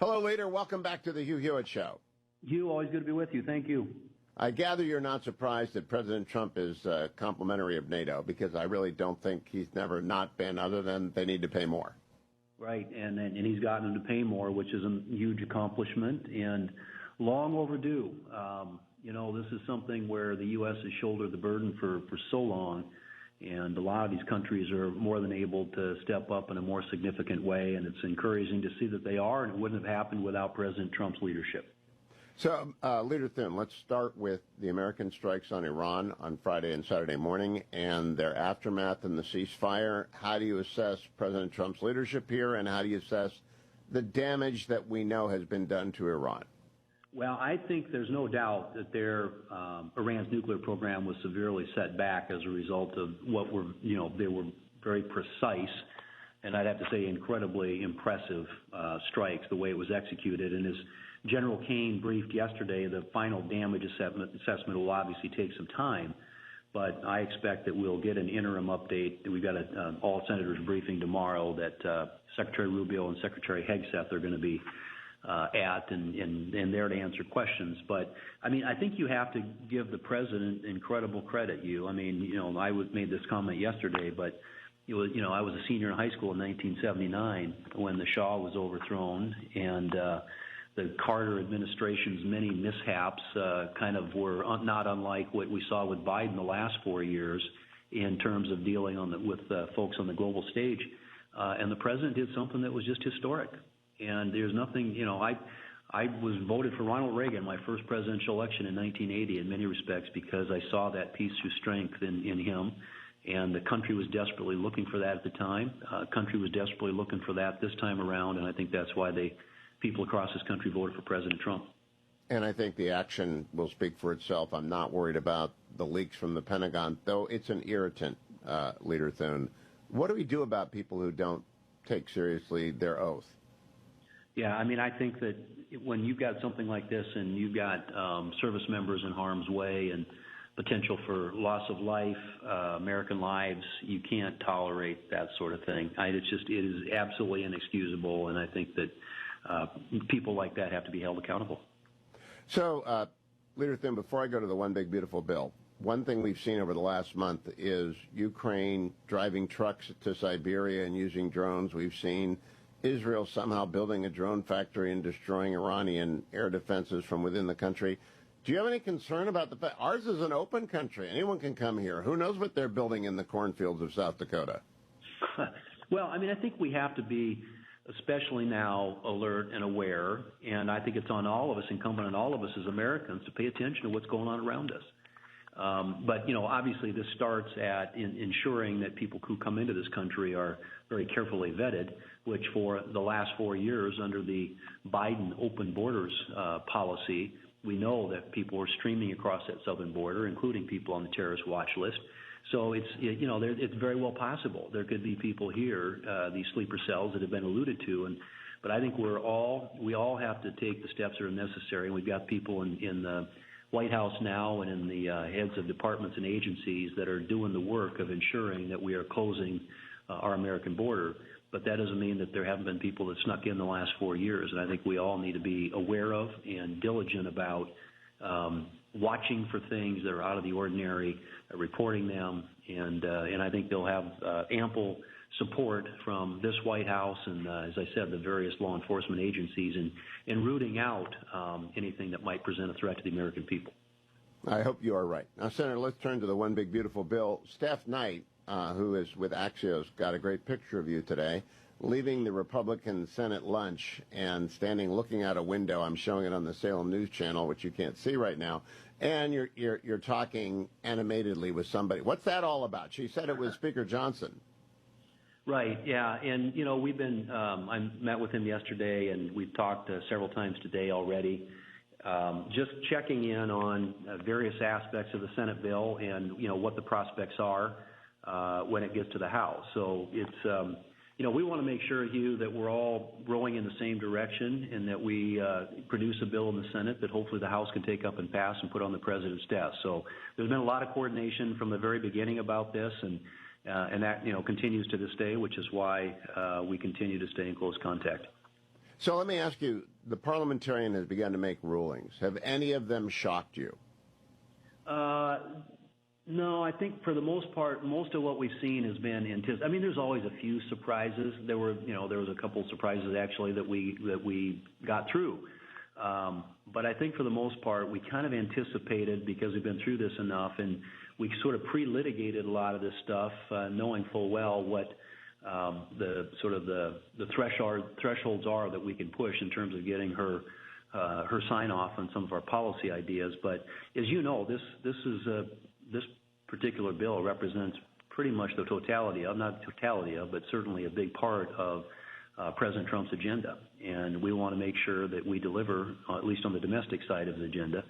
Hello, Leader. Welcome back to the Hugh Hewitt Show. Hugh, always good to be with you. Thank you. I gather you're not surprised that President Trump is complimentary of NATO, because I really don't think he's never not been, other than they need to pay more. Right, and he's gotten them to pay more, which is a huge accomplishment and long overdue. This is something where the U.S. has shouldered the burden for so long, and a lot of these countries are more than able to step up in a more significant way, and it's encouraging to see that they are, and it wouldn't have happened without President Trump's leadership. So, Leader Thune, let's start with the American strikes on Iran on Friday and Saturday morning and their aftermath and the ceasefire. How do you assess President Trump's leadership here, and how do you assess the damage that we know has been done to Iran? Well, I think there's no doubt that Iran's nuclear program was severely set back as a result of they were very precise, and I'd have to say incredibly impressive strikes, the way it was executed. And as General Kane briefed yesterday, the final damage assessment will obviously take some time, but I expect that we'll get an interim update. We've got an all-senators briefing tomorrow that Secretary Rubio and Secretary Hegseth are going to be at and there to answer questions. But, I mean, I think you have to give the president incredible credit, Hugh. I mean, I made this comment yesterday, but, I was a senior in high school in 1979 when the Shah was overthrown, and the Carter administration's many mishaps kind of were not unlike what we saw with Biden the last 4 years in terms of dealing with folks on the global stage. And the president did something that was just historic. And there's nothing, I was voted for Ronald Reagan, my first presidential election in 1980 in many respects, because I saw that peace through strength in him. And the country was desperately looking for that at the time. Country was desperately looking for that this time around, and I think that's why people across this country voted for President Trump. And I think the action will speak for itself. I'm not worried about the leaks from the Pentagon, though it's an irritant, Leader Thune. What do we do about people who don't take seriously their oath? Yeah, I mean, I think that when you've got something like this and you've got service members in harm's way and potential for loss of life, American lives, you can't tolerate that sort of thing. It is absolutely inexcusable, and I think that people like that have to be held accountable. So, Leader Thune, before I go to the one big beautiful bill, one thing we've seen over the last month is Ukraine driving trucks to Siberia and using drones. We've seen Israel somehow building a drone factory and destroying Iranian air defenses from within the country. Do you have any concern about the fact ours is an open country? Anyone can come here. Who knows what they're building in the cornfields of South Dakota? Well, I mean, I think we have to be, especially now, alert and aware, and I think it's on all of us, incumbent on all of us as Americans, to pay attention to what's going on around us. But, obviously this starts at ensuring that people who come into this country are very carefully vetted, which for the last 4 years under the Biden open borders policy, we know that people are streaming across that southern border, including people on the terrorist watch list. So it's very well possible there could be people here, these sleeper cells that have been alluded to, but I think we all have to take the steps that are necessary. And we've got people in the White House now and in the heads of departments and agencies that are doing the work of ensuring that we are closing our American border. But that doesn't mean that there haven't been people that snuck in the last 4 years. And I think we all need to be aware of and diligent about watching for things that are out of the ordinary, reporting them. And I think they'll have ample support from this White House and, as I said, the various law enforcement agencies in rooting out anything that might present a threat to the American people. I hope you are right. Now, Senator, let's turn to the one big beautiful bill. Steph Knight, who is with Axios, got a great picture of you today, leaving the Republican Senate lunch and standing looking out a window. I'm showing it on the Salem News Channel, which you can't see right now. And you're talking animatedly with somebody. What's that all about? She said it was Speaker Johnson. Right, yeah, and we've been, I met with him yesterday, and we've talked several times today already, just checking in on various aspects of the Senate bill and, what the prospects are when it gets to the House. So it's, we want to make sure, Hugh, that we're all rowing in the same direction and that we produce a bill in the Senate that hopefully the House can take up and pass and put on the President's desk. So there's been a lot of coordination from the very beginning about this, and that, continues to this day, which is why we continue to stay in close contact. So let me ask you, the parliamentarian has begun to make rulings. Have any of them shocked you? No, I think for the most part, most of what we've seen has been I mean, there's always a few surprises. There was a couple of surprises actually that we got through. But I think for the most part, we kind of anticipated, because we've been through this enough, and we sort of pre-litigated a lot of this stuff, knowing full well what the thresholds are that we can push in terms of getting her sign off on some of our policy ideas. But as you know, this particular bill represents pretty much the totality of, not the totality of, but certainly a big part of President Trump's agenda. And we want to make sure that we deliver, at least on the domestic side of the agenda.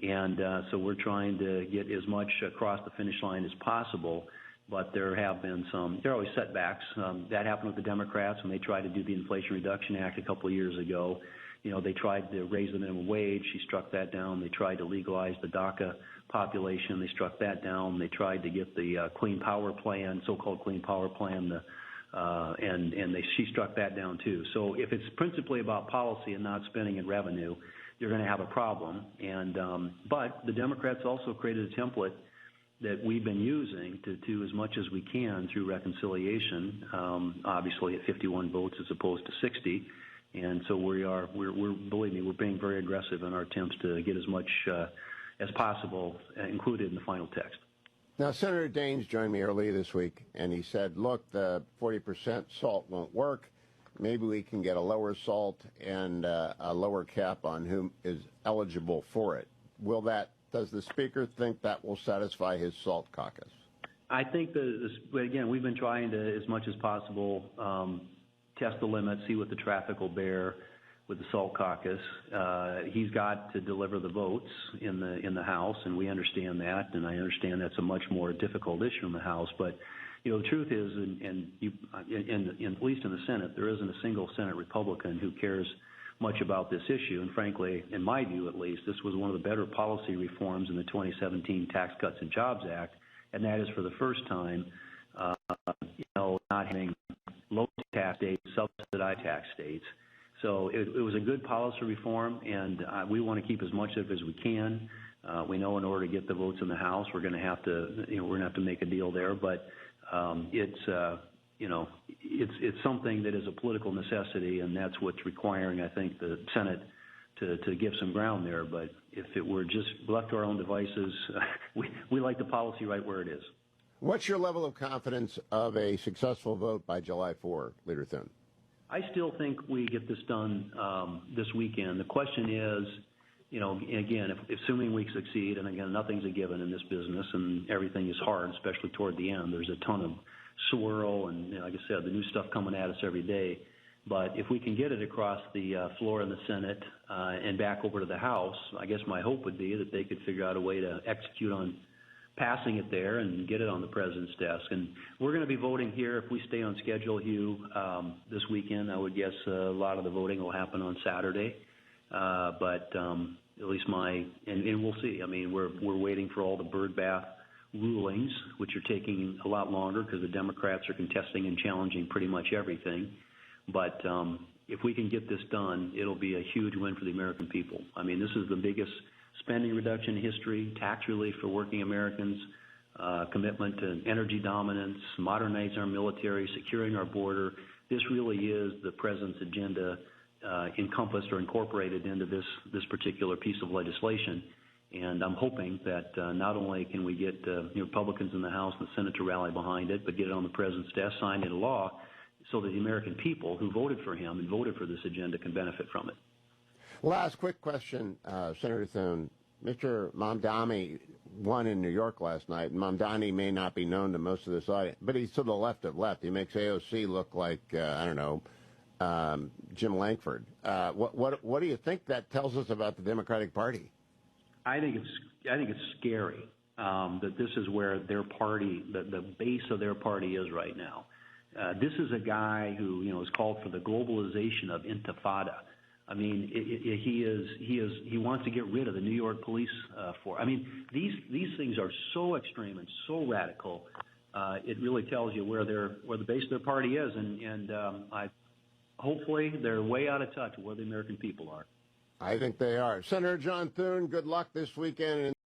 And so we're trying to get as much across the finish line as possible. But there have been there are always setbacks. That happened with the Democrats when they tried to do the Inflation Reduction Act a couple of years ago. They tried to raise the minimum wage. She struck that down. They tried to legalize the DACA population. They struck that down. They tried to get the Clean Power Plan, so-called Clean Power Plan, she struck that down too. So if it's principally about policy and not spending and revenue, you're going to have a problem. But the Democrats also created a template that we've been using to do as much as we can through reconciliation, obviously at 51 votes as opposed to 60. And so we're believe me, we're being very aggressive in our attempts to get as much as possible included in the final text. Now, Senator Daines joined me earlier this week, and he said, look, the 40% SALT won't work. Maybe we can get a lower SALT and a lower cap on whom is eligible for it. Does the Speaker think that will satisfy his SALT caucus? I think again, we've been trying to, as much as possible, test the limits, see what the traffic will bear with the SALT caucus. He's got to deliver the votes in the House, and we understand that, and I understand that's a much more difficult issue in the House. But the truth is, at least in the Senate, there isn't a single Senate Republican who cares much about this issue. And frankly, in my view at least, this was one of the better policy reforms in the 2017 Tax Cuts and Jobs Act, and that is for the first time, not having low tax states, subsidized tax states. So it was a good policy reform, and we want to keep as much of it as we can. We know in order to get the votes in the House, we're going to have to make a deal there. But it's something that is a political necessity, and that's what's requiring, I think, the Senate to give some ground there. But if it were just left to our own devices, we like the policy right where it is. What's your level of confidence of a successful vote by July 4, Leader Thune? I still think we get this done this weekend. The question is, again, assuming we succeed, and again, nothing's a given in this business, and everything is hard, especially toward the end. There's a ton of swirl, and like I said, the new stuff coming at us every day. But if we can get it across the floor in the Senate and back over to the House, I guess my hope would be that they could figure out a way to execute on passing it there and get it on the president's desk. And we're going to be voting here if we stay on schedule, Hugh, this weekend. I would guess a lot of the voting will happen on Saturday. But at least and we'll see. I mean, we're waiting for all the bird bath rulings, which are taking a lot longer because the Democrats are contesting and challenging pretty much everything. But if we can get this done, it'll be a huge win for the American people. I mean, this is the biggest spending reduction in history, tax relief for working Americans, commitment to energy dominance, modernizing our military, securing our border. This really is the president's agenda encompassed or incorporated into this particular piece of legislation. And I'm hoping that not only can we get Republicans in the House and the Senate to rally behind it, but get it on the president's desk, signed into law, so that the American people who voted for him and voted for this agenda can benefit from it. Last quick question, Senator Thune. Mr. Mamdani won in New York last night. Mamdani may not be known to most of this audience, but he's to the left of left. He makes AOC look like, Jim Lankford. What do you think that tells us about the Democratic Party? I think it's scary that this is where their party, the base of their party is right now. This is a guy who is called for the globalization of intifada. I mean, he wants to get rid of the New York police force. I mean, these things are so extreme and so radical. It really tells you where the base of their party is, and hopefully they're way out of touch with where the American people are. I think they are. Senator John Thune, good luck this weekend.